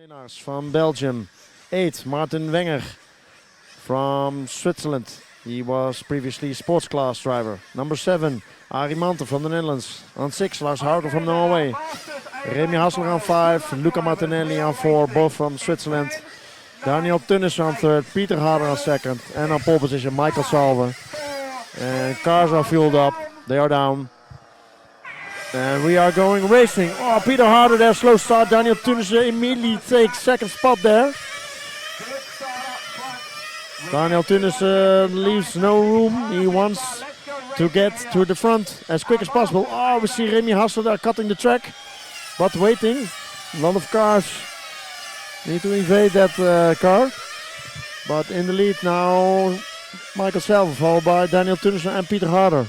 Winnaars from Belgium. 8, Martin Wenger from Switzerland. He was previously sports class driver. Number 7, Arie Mante from the Netherlands. On 6, Lars Haugen from Norway. Remy Hassler on 5, Luca Martinelli on 4, both from Switzerland. Daniel Tunnis on 3rd, Peter Harder on 2nd, and on pole position Michael Salve. And cars are fueled up, they are down. And we are going racing. Oh, Peter Harder there, slow start. Daniel Tunnis immediately takes 2nd spot there. Daniel Tunnis leaves no room. He wants to get to the front as quick as possible. Oh, we see Remy Hassler there cutting the track, but waiting. A lot of cars need to evade that car. But in the lead now, Michael Salve, followed by Daniel Tunnis and Peter Harder.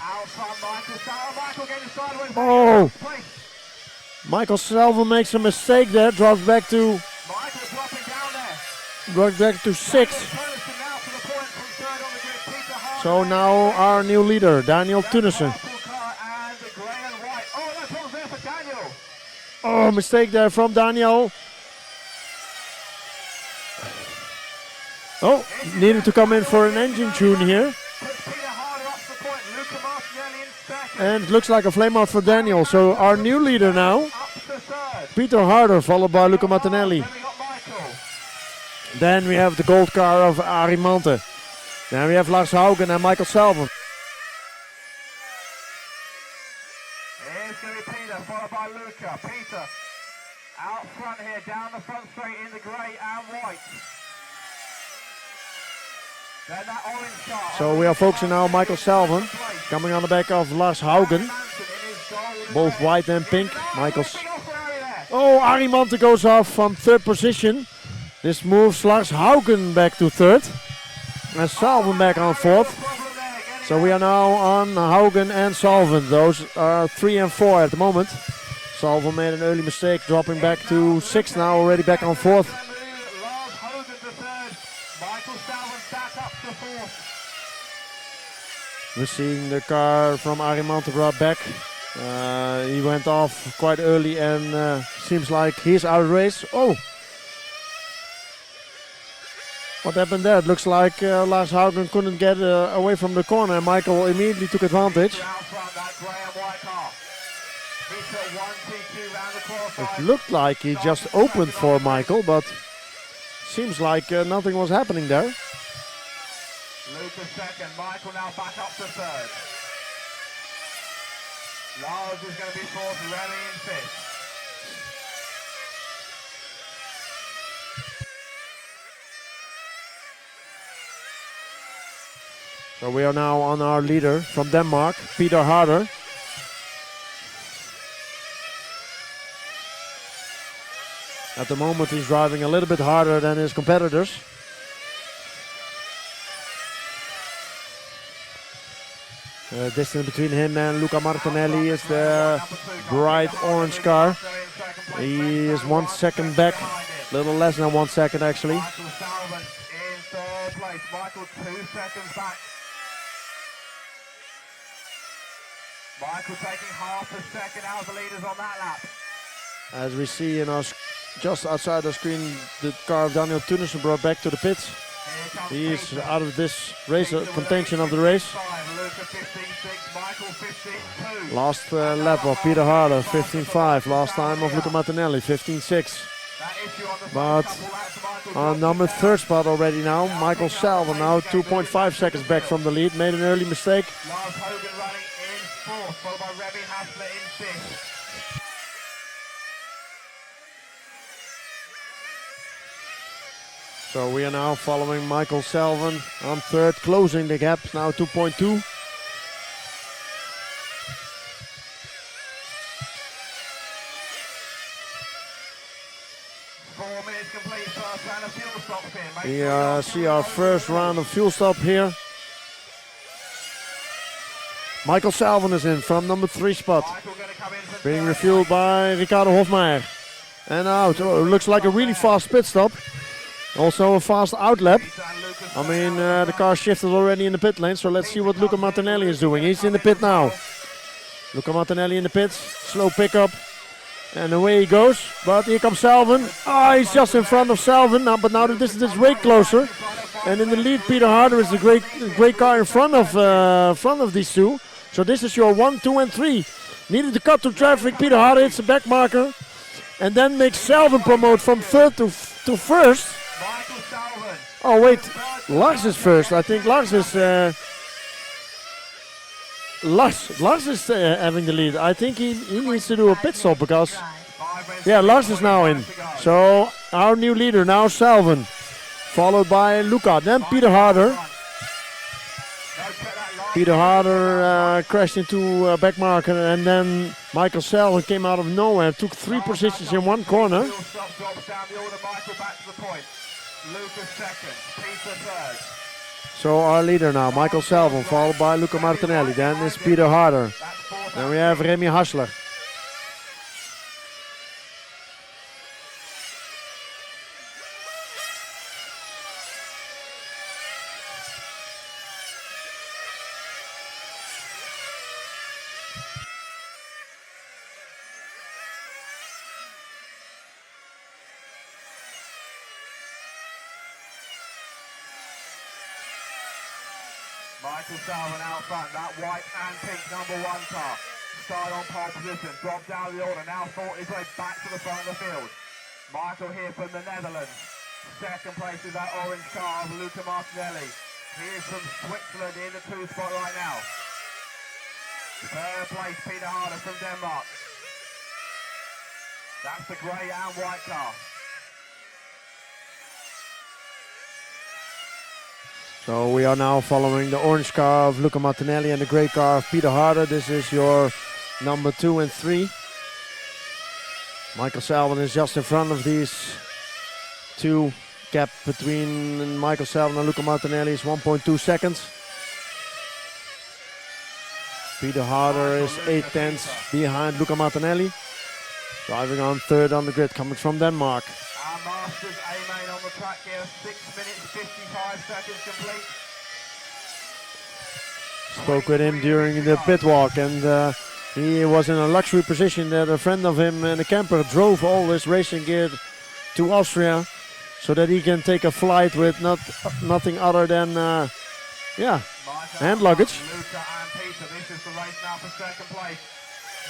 Oh! Michael Salve makes a mistake there, drops back to 6th. So now our new leader, Daniel Tunnissen. Oh, mistake there from Daniel. Oh, needed to come in for an engine tune here. And it looks like a flame out for Daniel. So our new leader now, Peter Harder, followed by Luca Martinelli. Then we have the gold car of Arie Mante. Then we have Lars Haugen and Michael Salve. Here's going to be Peter, followed by Luca. Peter out front here, down the front straight in the grey and white. Then that orange car. So we are focusing now on Michael Salve, coming on the back of Lars Haugen. Both white and pink. Oh, Arie Mante goes off from 3rd position. This moves Lars Haugen back to 3rd. And Salve back on 4th. So we are now on Haugen and Salve. Those are 3 and 4 at the moment. Salve made an early mistake, dropping back to 6th now, already back on 4th. We're seeing the car from Arie Mante brought back. He went off quite early and seems like he's out of race. Oh! What happened there? It looks like Lars Haugen couldn't get away from the corner and Michael immediately took advantage. It looked like he just opened for Michael, but seems like nothing was happening there. Luca 2nd, Michael now back up to 3rd. Lars is going to be 4th, Remy in 5th. So we are now on our leader from Denmark, Peter Harder. At the moment he's driving a little bit harder than his competitors. The distance between him and Luca Martinelli is the bright orange car. He is 1 second back, a little less than 1 second actually. Michael Salve in 3rd place, Michael 2 seconds back. Michael taking half a second out of the leaders on that lap. As we see in our just outside the screen, the car of Daniel Tunnissen brought back to the pits. He is out of this race, contention of the race. Last lap of Peter Harder, 15.5. Last time of Luca Martinelli, 15.6. But on number 3rd spot already now, Michael Salve now 2.5 seconds back from the lead. Made an early mistake. Lars Haugen running in 4th, followed by Remy Hassler in 5th. So we are now following Michael Salve on 3rd, closing the gap, now 2.2. We see our first round of fuel stop here. Michael Salve is in from number 3 spot. Being refueled by Ricardo Hofmeijer. And out. Oh, it looks like a really fast pit stop. Also a fast out lap. I mean, the car shifted already in the pit lane, so let's see what Luca Martinelli is doing. He's in the pit now. Luca Martinelli in the pits, slow pickup. And away he goes, but here comes Salvin. He's just in front of Salvin now, but now the distance is way closer. And in the lead, Peter Harder is a great car in front of these two. So this is your 1, 2, and 3. Needed to cut through traffic. Peter Harder hits the back marker, and then makes Salvin promote from third to first. Oh wait, Lars is first. I think Lars is having the lead. I think he needs to do a pit stop because Lars is now in. So our new leader now Salvin, followed by Luca, then Peter Harder. Peter Harder crashed into a back marker, and then Michael Salvin came out of nowhere, took 3 positions in one corner. So our leader now, Michael Salvin, followed by Luca Martinelli. Then is Peter Harder. Then we have Remy Hassler. Michael Salvin out front, that white and pink #1 car. Started on pole position, dropped down the order, now fought his way back to the front of the field. Michael here from the Netherlands. Second place is that orange car of Luca Martinelli. He is from Switzerland in the 2 spot right now. Third place, Peter Harder from Denmark. That's the grey and white car. So we are now following the orange car of Luca Martinelli and the grey car of Peter Harder. This is your number 2 and 3. Michael Salvin is just in front of these two. Gap between Michael Salvin and Luca Martinelli is 1.2 seconds. Peter Harder is 8/10 behind Luca Martinelli. Driving on third on the grid, coming from Denmark. Our Masters A-main on the track here, 6 minutes 55 seconds complete. Spoke with him during the pit walk, and he was in a luxury position that a friend of him in a camper drove all this racing gear to Austria so that he can take a flight with nothing other than hand luggage. Luca and Peter, this is the race now for second place.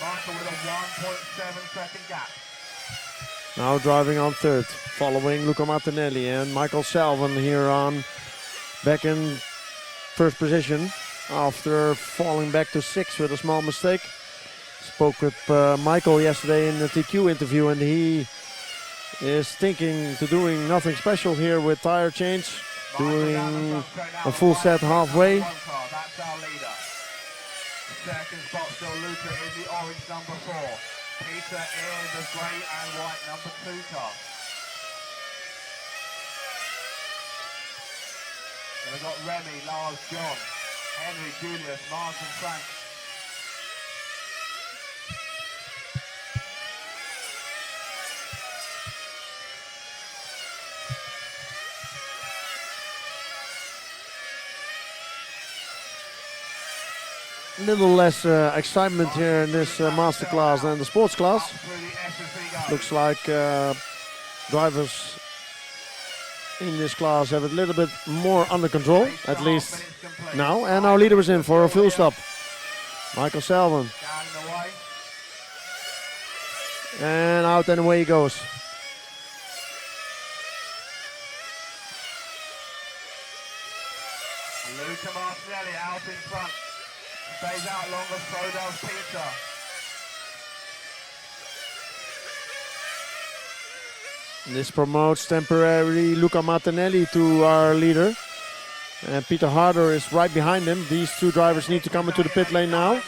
Michael with a 1.7 second gap. Now driving on third, following Luca Martinelli and Michael Salvin here on back in first position after falling back to 6th with a small mistake. Spoke with Michael yesterday in the TQ interview, and he is thinking to doing nothing special here with tire change, doing a full set halfway. That's our leader. Second spot still Luca in the orange #4. Peter in the grey and white #2 car. And we've got Remy, Lars, John, Henry, Julius, Martin, Frank. Little less excitement here in this master class than the sports class. Looks like drivers in this class have it a little bit more under control, at least now. And our leader is in for a full stop. Michael Salvin. And out and away he goes. Luca Martinelli out in front. Stays out longer, so does Peter. This promotes temporarily Luca Martinelli to our leader. And Peter Harder is right behind him. These two drivers need to come into the pit lane now.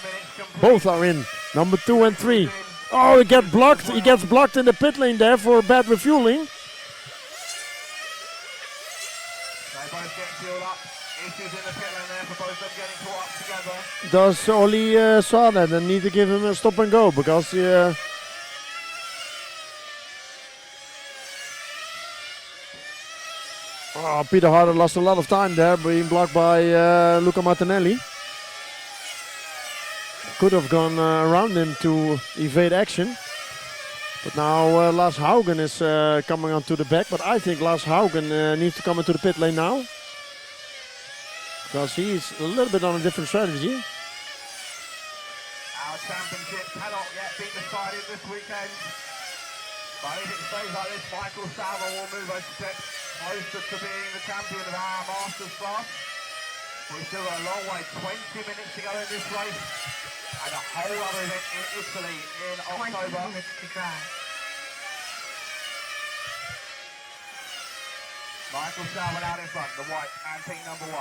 Both are in, #2 and 3. Oh, he gets blocked. He gets blocked in the pit lane there for bad refueling. They both get fueled up. Issues in the pit lane there for both of them getting caught up together. Does Oli saw that and need to give him a stop and go because Peter Harder lost a lot of time there, being blocked by Luca Martinelli. Could have gone around him to evade action. But now Lars Haugen is coming onto the back, but I think Lars Haugen needs to come into the pit lane now. Because he's a little bit on a different strategy. Our championship cannot yet be decided this weekend. But if it stays like this, Michael Salvin will move a step closer to being the champion of our Masters class. We've still got a long way, 20 minutes to go in this race. And a whole other event in Italy in October. 20 minutes to drive. Michael Salvin out in front, the white and pink number 1.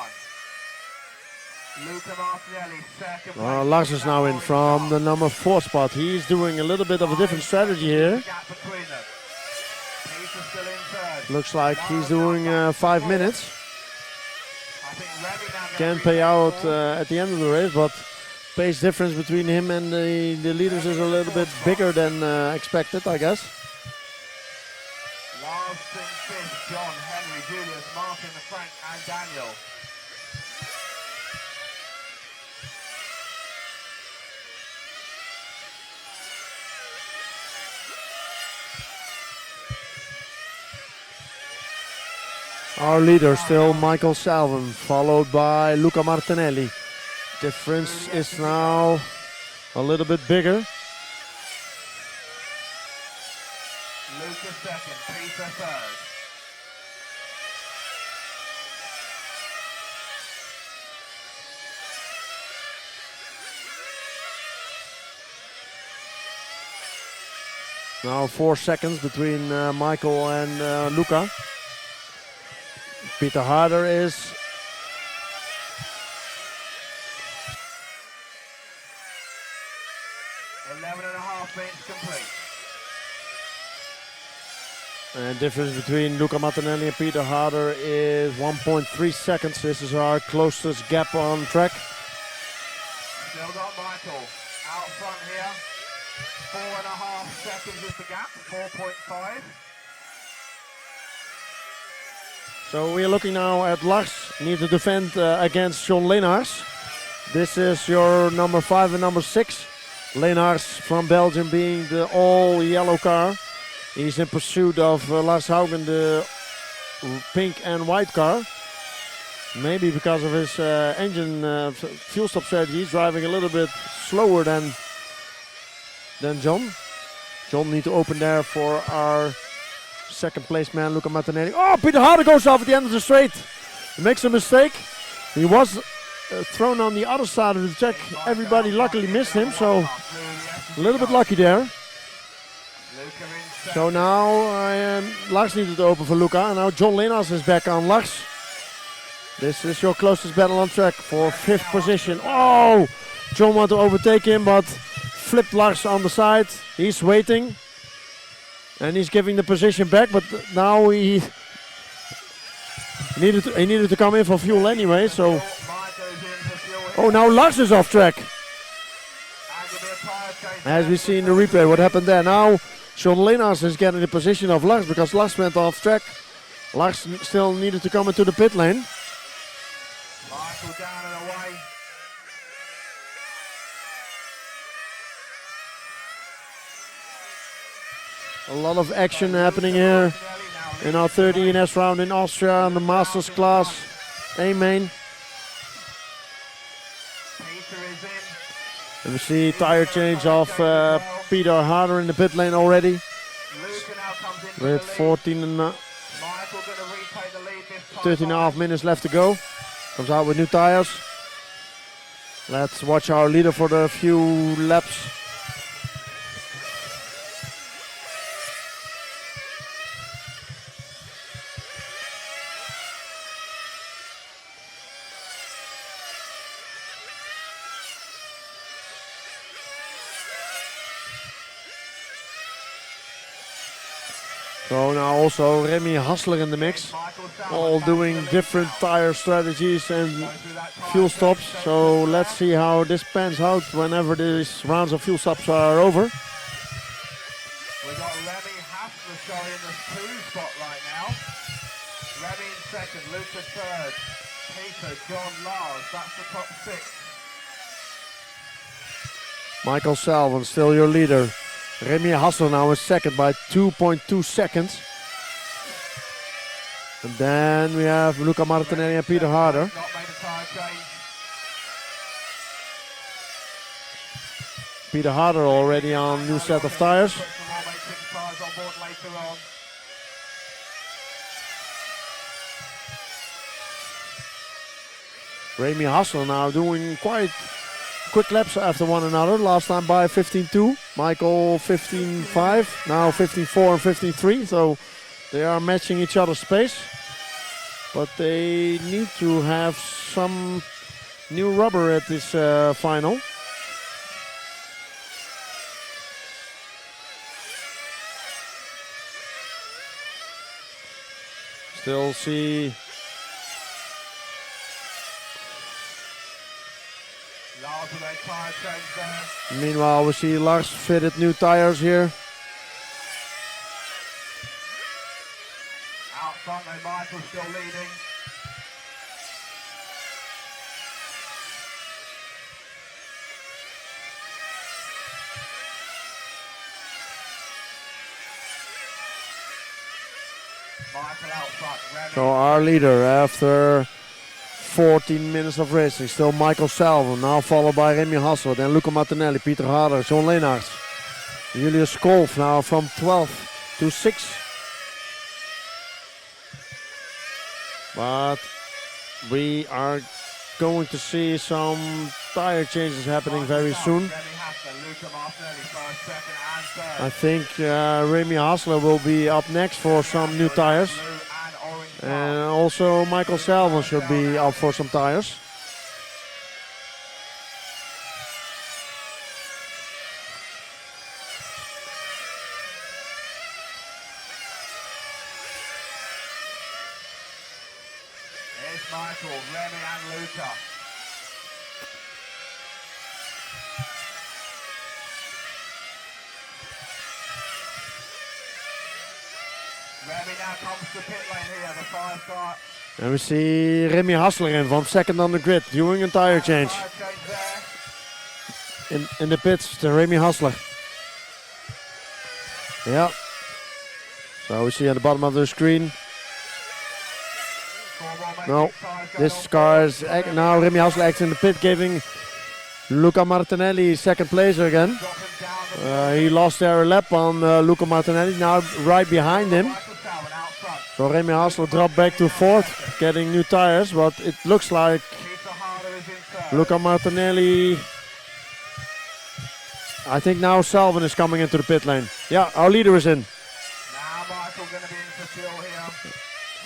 Luca Martinelli, second place. Lars is now in from the number 4 spot. He's doing a little bit of a different strategy here. Gap between them. Peter still in third. Looks like he's doing 5 minutes. I think Remy now Can pay out at the end of the race, but pace difference between him and the leaders is a little bit bigger than expected, I guess. Last in fifth, John, Henry, Julius, Martin, Frank and Daniel. Our leader still Michael Salvin, followed by Luca Martinelli. Difference is now a little bit bigger. Luca second, Peter third. Now 4 seconds between Michael and Luca. Peter Harder is 11.5 minutes complete. And difference between Luca Martinelli and Peter Harder is 1.3 seconds. This is our closest gap on track. Still got Michael out front here. 4.5 seconds is the gap, 4.5. So we are looking now at Lars. Need to defend against John Leenaars. This is your number 5 and number 6. Leenaars from Belgium being the all yellow car. He's in pursuit of Lars Haugen, the pink and white car. Maybe because of his engine fuel stop strategy, he's driving a little bit slower than John. John need to open there for our second place man, Luca Martinelli. Oh, Peter Harder goes off at the end of the straight. He makes a mistake. He was thrown on the other side of the track. Everybody luckily missed him, so a little bit lucky there. So now Lars needed to open for Luca, and now John Leenaars is back on Lars. This is your closest battle on track for 5th position. Oh, John wanted to overtake him, but flipped Lars on the side. He's waiting. And he's giving the position back, but now he needed to come in for fuel anyway. So, oh, now Lars is off track. As we see in the replay, what happened there? Now, John Leenaars is getting the position of Lars because Lars went off track. Lars still needed to come into the pit lane. Michael down and away. A lot of action happening here in our third ENS round in Austria in the Masters class A main. And we see tire change of Peter Harder in the pit lane already. With 13.5 minutes left to go. Comes out with new tires. Let's watch our leader for the few laps. So now also Remy Hassler in the mix, all doing different tire strategies and fuel stops. So let's see how this pans out whenever these rounds of fuel stops are over. We've got Remy Hassler showing in the 2 spot right now. Remy in second, Luca third, Peter, John, Lars, that's the top 6. Michael Salvin, still your leader. Remy Hassler now is second by 2.2 seconds. And then we have Luca Martinelli and Peter Harder. Not made a tyre change. Peter Harder already on new set of tires. Put some more matrix tyres on board later on. Remy Hassler now doing quite quick laps after one another. Last time by 15.2, Michael 15.5, now 15.4 and 15.3. So they are matching each other's pace. But they need to have some new rubber at this final. Still see Lars with a tyre change there. meanwhile, we see Lars fitted new tires here. Out front though, Michael's still leading. Michael out front, Remy. So our leader after 14 minutes of racing, still Michael Salvo, now followed by Remy Hassler, then Luca Martinelli, Peter Harder, John Leenaerts. Julius Kolf now from 12 to 6. But we are going to see some tire changes happening very soon. Remy Hassler, Luca Martinelli first, second and third. I think Remy Hassler will be up next for some new tires. Blue and orange And also Michael Salvo should be up for some tires. Here's Michael, Remy and Luca. Remy now comes to pit lane here, the 5-star. And we see Remy Hassler in from second on the grid, doing a tire change. Tyre change there. In the pits, to Remy Hassler. Yeah. So we see at the bottom of the screen. Four more No, matrix tyres going this on car board. is now Remy Hassler acts in the pit, giving Luca Martinelli second place again. Dropping down the He lost there a lap on Luca Martinelli, now right behind him. Michael Salvin out front. So Remy Hassler dropped back to fourth, getting new tires, but it looks like Peter Harder is in third. Luca Martinelli. I think now Salvin is coming into the pit lane. Yeah, our leader is in. Now Michael going to be in for fuel here.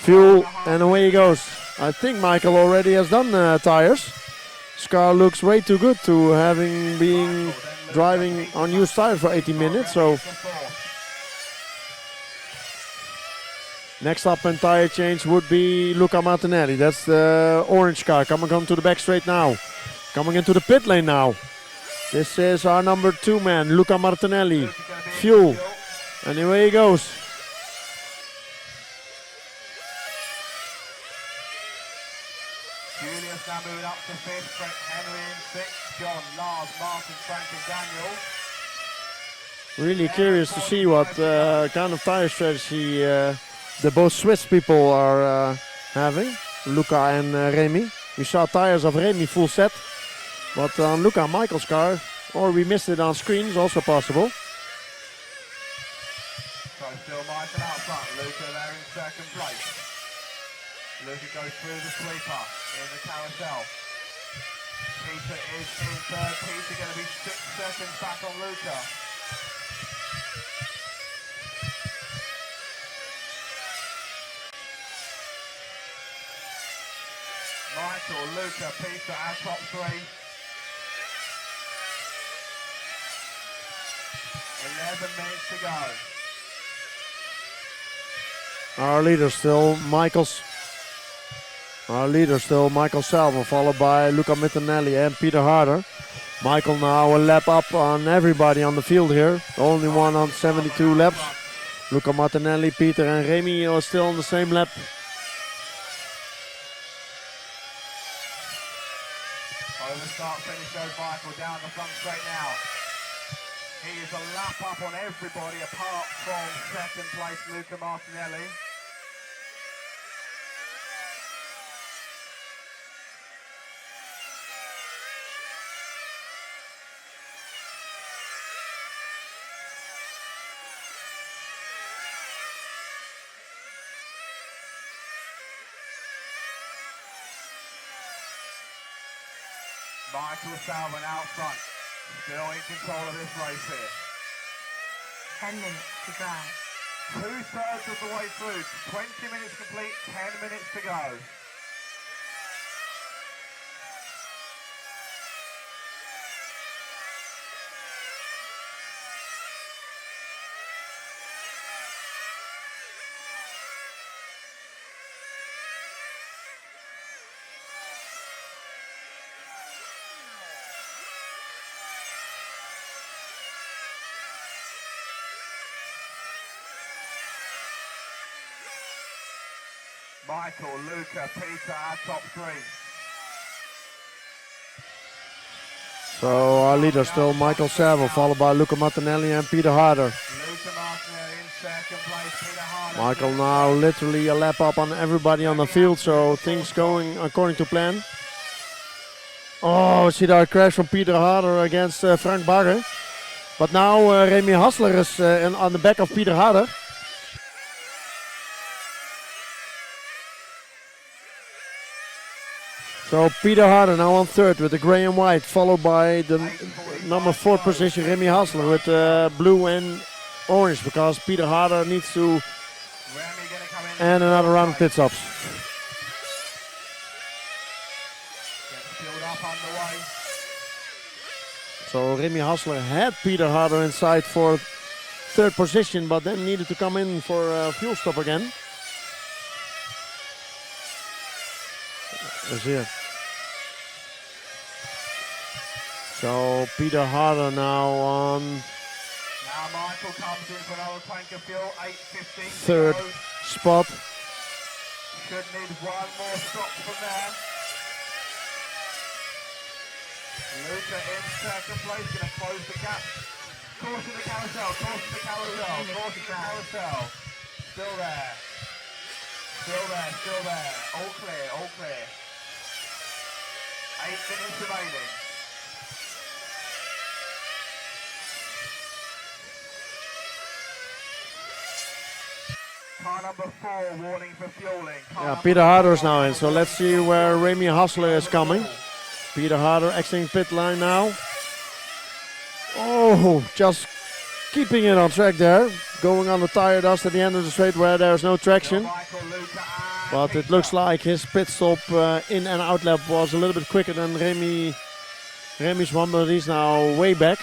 Fuel, and away he goes. I think Michael already has done tires. This car looks way too good to having been driving on used tires for 80 minutes. So next up in tire change would be Luca Martinelli. That's the orange car coming on to the back straight now. Coming into the pit lane now. This is our number 2 man, Luca Martinelli. Fuel, and away he goes. Julius now moving up to 5th, Frank Henry in 6th, John, Lars, Martin, Frank and Daniel. Really curious to see what kind of tire strategy the both Swiss people are having, Luca and Remy. We saw tires of Remy full set, but on Luca Michael's car, or we missed it on screen, is also possible. So still Michael out front, Luca there in second place. Luca goes through the sweeper in the carousel. Peter is in third, Peter going to be 6 seconds back on Luca. Michael, Luca, Peter, our top 3. 11 minutes to go. Our leader still Michael Salvo, followed by Luca Martinelli and Peter Harder. Michael now a lap up on everybody on the field here. Only one on 72 laps. Luca Martinelli, Peter and Remy are still on the same lap. Over start finish goes Michael down the front straight now. He is a lap up on everybody apart from second place Luca Martinelli. Michael Salvin out front, still in control of this race here. 10 minutes to drive. 2/3 of the way through, 20 minutes complete, 10 minutes to go. Michael, Luca, Peter, our top three. So our leader still Michael Saville, followed by Luca Martinelli and Peter Harder. Luca Martinelli in second place, Peter Harder. Michael now literally a lap up on everybody on the field, so things going according to plan. Oh, see that crash from Peter Harder against Frank Bagger. But now Remy Hassler is on the back of Peter Harder. So Peter Harder now on third with the grey and white, followed by the number 4 position Remy Hassler with blue and orange, because Peter Harder needs to and another round of pit stops. So Remy Hassler had Peter Harder inside for third position, but then needed to come in for a fuel stop again. Is here. So Peter Harder now on Now Michael comes in for another tank of fuel, 8:15. third spot. Should need one more stop from there. Luca in second place, going to close the gap. Caution the carousel, caution the carousel, caution the carousel. Still there. Still there, still there. All clear, all clear. 8 minutes remaining. Car number 4, warning for fueling. Yeah, Peter Harder is now in, so let's see where Remy Hassler is coming. Peter Harder exiting pit line now. Oh, just keeping it on track there. Going on the tire dust at the end of the straight where there's no traction. But it looks like his pit stop in and out lap was a little bit quicker than Remy's one, but he's now way back.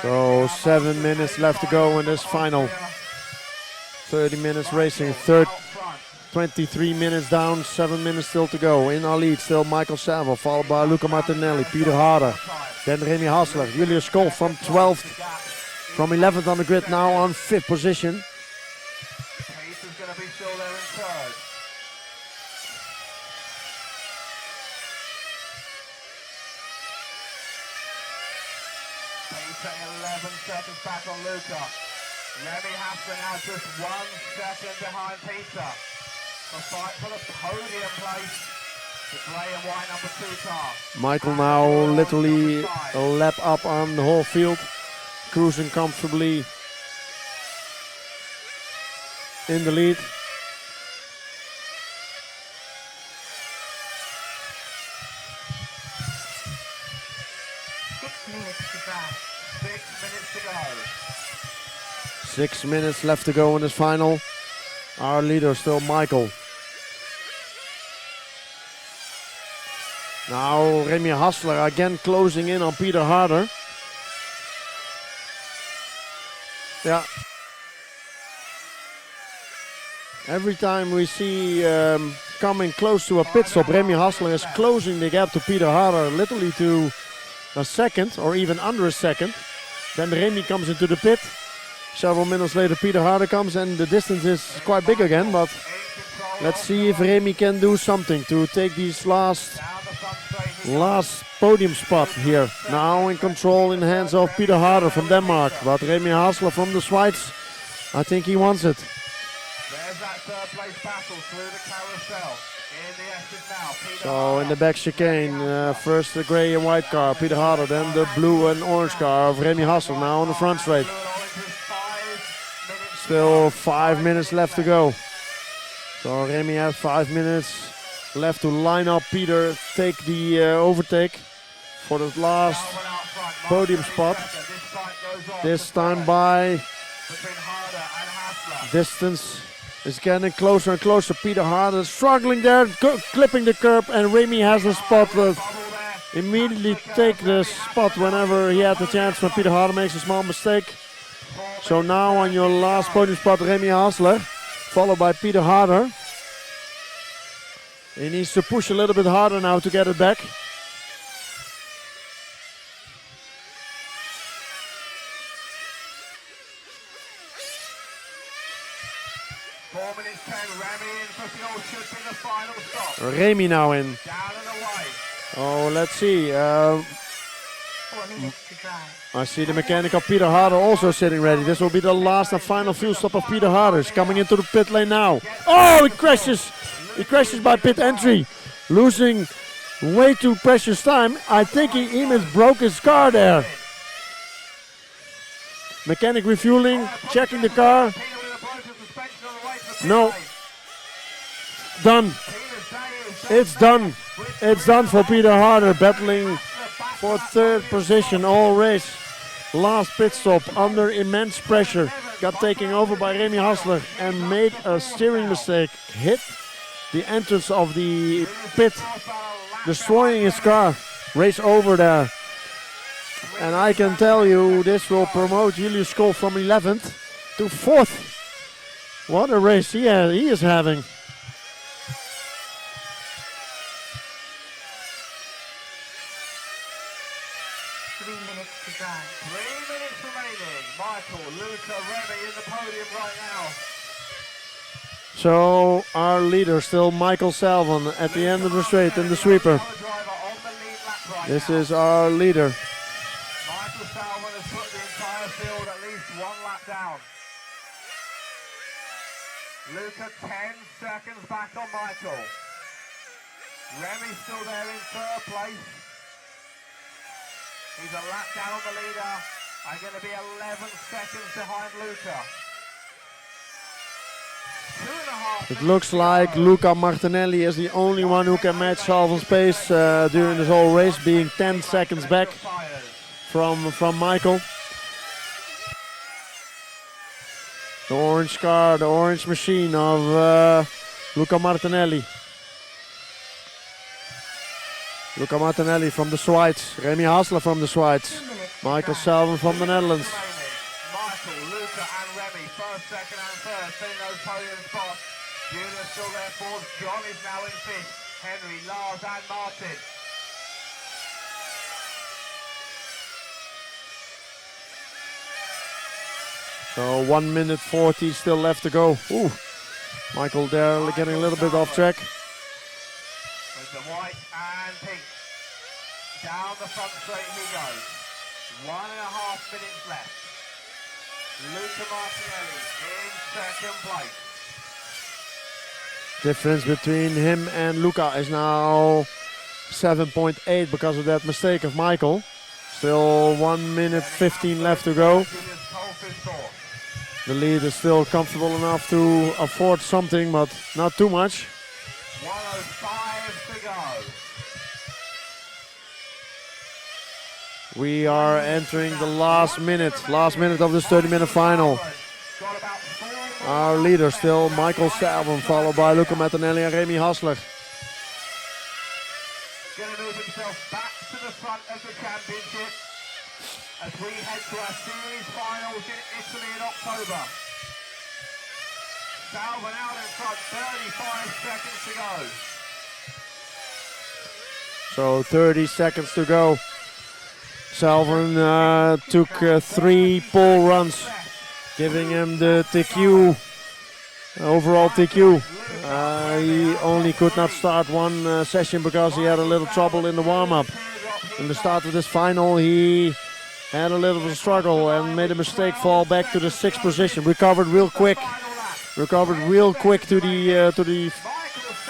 So 7 minutes left to go in this final 30 minutes racing. Third 23 minutes down, 7 minutes still to go. In our lead still Michael Saville, followed by Luca Martinelli, Peter Harder, then Remy Hassler, Julius Kolf from 12th, from 11th on the grid, now on 5th position. Peter's going to be still there in third. Peter 11 seconds back on Luca. Remy Hassler now just 1 second behind Peter. The fight for the podium place. The grey and white number 2 car. Michael now literally a lap up on the whole field, cruising comfortably in the lead. Minutes to drive. 6 minutes to go. 6 minutes left to go in this final. Our leader still Michael. Now Remy Hassler again closing in on Peter Harder. Yeah. Every time we see coming close to a pit stop. Remy Hassler is closing the gap to Peter Harder, literally to a second or even under a second. Then Remy comes into the pit. Several minutes later Peter Harder comes and the distance is quite big again, but let's see if Remy can do something to take these last podium spot here. Now in control in the hands of Peter Harder from Denmark, but Remy Hassler from the Schweiz, I think he wants it. There's that third place battle through the carousel. In the S's now, Peter So Harder. in the back chicane, first the grey and white car, Peter Harder, then the blue and orange car of Remy Hassler now on the front straight. Still 5 minutes left to go. So Remy has 5 minutes left to line up Peter, take the overtake for the last podium spot. This time by distance is getting closer and closer. Peter Harder struggling there, clipping the curb, and Remy has the spot. Immediately take the spot whenever he had the chance when Peter Harder makes a small mistake. So now on your last podium spot, Remy Hassler, followed by Peter Harder. He needs to push a little bit harder now to get it back. 4 minutes 10, Remy in for fuel, should be the final stop. Remy now in. Down and away. Oh, let's see. 4 minutes to drive. I see the mechanic of Peter Harder also sitting ready. This will be the last and final fuel stop of Peter Harder. He's coming into the pit lane now. Oh, he crashes! He crashes by pit entry, losing way too precious time. I think he even broke his car there. Mechanic refueling, checking the car. Peter with a broken suspension on the way to the pit No. lane. Done. Peter's day is It's done. It's done for Peter Harder, battling for third position all race. Last pit stop under immense pressure. Got taken over by Remy Hassler and made a steering mistake. Hit the entrance of the pit, destroying his car. Race over there. And I can tell you this will promote Julius Skoll from 11th to 4th. What a race he is having. 3 minutes to drive. 3 minutes remaining. Michael, Luca, Remy in the podium right now. So our leader still Michael Salvon at the end of the straight in the sweeper. Another driver on the lead lap right This now. is our leader. Michael Salmon has put the entire field at least 1 lap down. Luca 10 seconds back on Michael. Remy still there in third place. He's a lap down on the leader. I'm going to be 11 seconds behind Luca. 2.5 It looks like Luca Martinelli is the only one who can match Salvon's pace during this whole race, being 10 seconds back from Michael. The orange car, the orange machine of Luca Martinelli. Luca Martinelli from the Schweiz, Remy Hassler from the Schweiz, 2 minutes to Michael drive. Salvon from the Netherlands. Michael, Luca and Remy, first, second and third, filling those podium spots. Julia's still there fourth, John is now in fifth, Henry, Lars and Martin. So 1 minute 40 still left to go. Ooh, Michael there getting a little bit off track. With the white and pink. Down the front straight he goes. 1.5 minutes left. Luca Martinelli in second place. Difference between him and Luca is now 7.8 because of that mistake of Michael. Still 1 minute 15 left to go. Julius Kolf is fourth. The lead is still comfortable enough to afford something, but not too much. 1:05 to go. We are entering the last minute of this 30-minute final. Got about 4 more. Our leader still Michael Salvon, followed by Luca Martinelli and Remy Hassler. Going to move himself back to the front of the championship as we head to our series finals in Italy in October. Salvin out in front, 35 seconds to go. So 30 seconds to go. Salvin took 3 pole runs, giving him the TQ, overall TQ. He only could not start one session because he had a little trouble in the warm-up. In the start of this final, he had a little of a struggle and made a mistake, fall back to the 6th position. Recovered real quick to the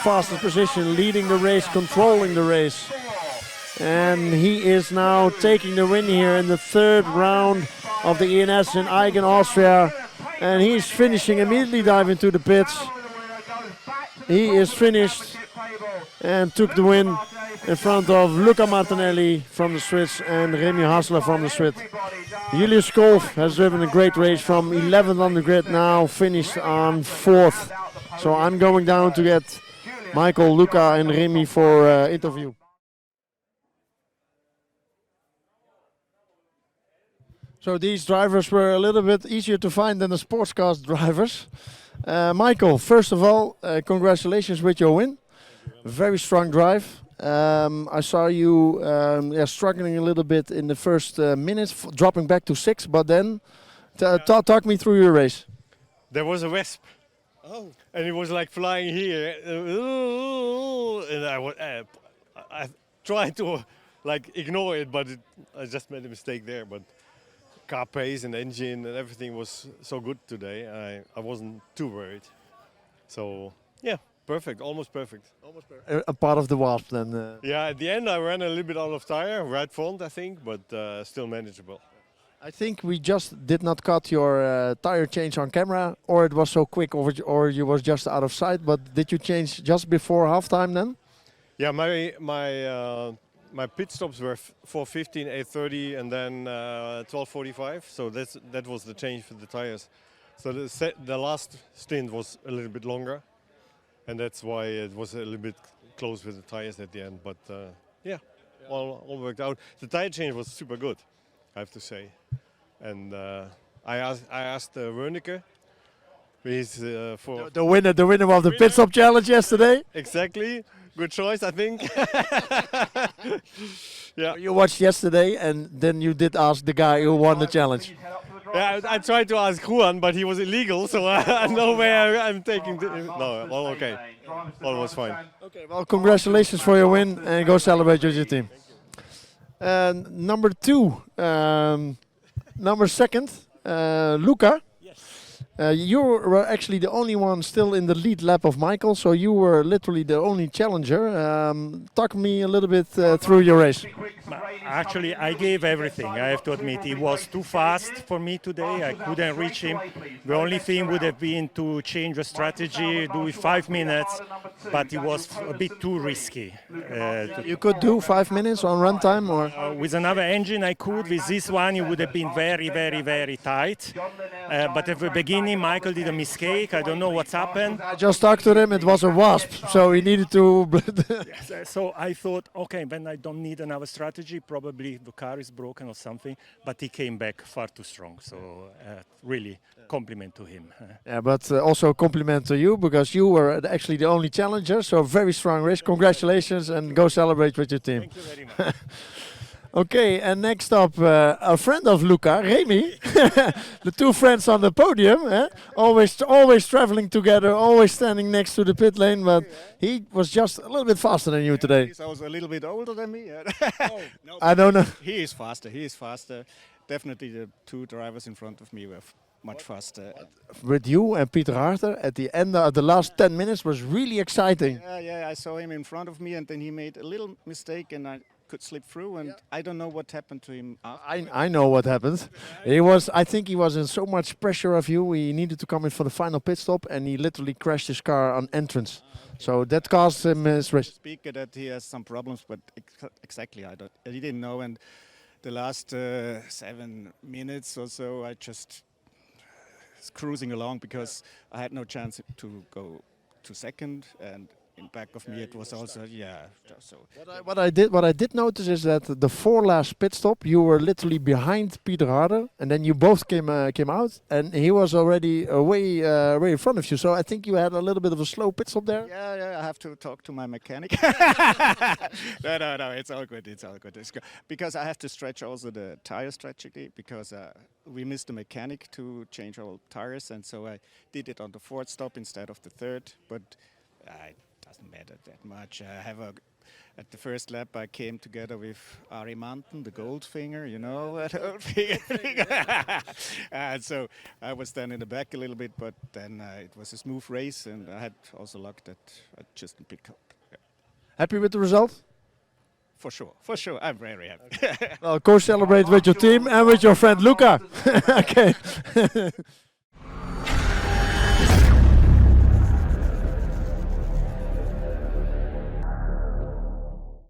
fastest position, leading the race, controlling the race. And he is now taking the win here in the 3rd round of the ENS in Aigen, Austria. And he's finishing, immediately diving to the pits. He is finished and took the win in front of Luca Martinelli from the Swiss and Remy Hassler from the Swiss. Julius Kolf has driven a great race from 11th on the grid, now finished on 4th. So I'm going down to get Michael, Luca and Remy for interview. So these drivers were a little bit easier to find than the sports car drivers. Michael, first of all, congratulations with your win. Very strong drive. I saw you struggling a little bit in the first minutes, dropping back to 6, but then talk me through your race. There was a wasp. Oh. And it was like flying here. And I tried to like ignore it, but I just made a mistake there. But car pace and engine and everything was so good today. I wasn't too worried. So yeah, perfect, almost perfect. A part of the wasp then. Yeah, at the end I ran a little bit out of tire, right front I think, but still manageable. I think we just did not cut your tire change on camera, or it was so quick, or you was just out of sight. But did you change just before halftime then? Yeah, my pit stops were 4:15, 8:30, and then 12:45. So that was the change for the tires. So the last stint was a little bit longer, and that's why it was a little bit close with the tires at the end. But yeah, all worked out. The tire change was super good, I have to say. And I asked Wernicke. He's for The winner of the pit stop challenge yesterday. Exactly. Good choice, I think. Yeah. You watched yesterday, and then you did ask the guy who won the challenge. Yeah, I tried to ask Juan, but he was illegal, so I know where I'm taking. No, all okay. All was fine. Okay, well, congratulations for your win, and go celebrate with your team. Number 2, number 2nd, Luca. You were actually the only one still in the lead lap of Michael, so you were literally the only challenger. Talk me a little bit through your race. Actually, I gave everything. I have to admit, he was too fast for me today. I couldn't reach him. The only thing would have been to change the strategy, do it 5 minutes, but it was a bit too risky. You could do 5 minutes on runtime, or With another engine, I could. With this one, it would have been very, very, very tight. But at the beginning, Michael did a mistake. I don't know what's happened. I just talked to him. It was a wasp, so he needed to. So I thought, okay, then I don't need another strategy. Probably the car is broken or something. But he came back far too strong. So really, compliment to him. Yeah, but also compliment to you, because you were actually the only challenger. So very strong race. Congratulations, and go celebrate with your team. Thank you very much. Okay, and next up, a friend of Luca, Remy. The 2 friends on the podium, always traveling together, always standing next to the pit lane, but he was just a little bit faster than you today. I was a little bit older than me. No, I don't know. he is faster. Definitely the 2 drivers in front of me were much faster. With you and Peter Harter at the end of the last 10 minutes was really exciting. Yeah, I saw him in front of me, and then he made a little mistake, and I could slip through, and I don't know what happened to him. I know what happened. I think he was in so much pressure of you. He needed to come in for the final pit stop, and he literally crashed his car on entrance. So that cost him his race. Speaker that he has some problems, but exactly I didn't know. And the last 7 minutes or so, I just was cruising along because I had no chance to go to second, and in back of me, it was also, yeah. So What I did notice is that the 4 last pit stop, you were literally behind Peter Harder, and then you both came out, and he was already way in front of you. So I think you had a little bit of a slow pit stop there. yeah, I have to talk to my mechanic. No, it's all good. It's all good. It's good. Because I have to stretch also the tires strategically, because we missed the mechanic to change all tires, and so I did it on the 4th stop instead of the 3rd. But it doesn't matter that much. At the first lap, I came together with Ari Manton, the Goldfinger, you know, that old finger. And so I was then in the back a little bit, but then it was a smooth race, and I had also luck that I just picked up. Yeah. Happy with the result? For sure, I'm very happy. Well, go celebrate with your team and with your friend Luca. Okay.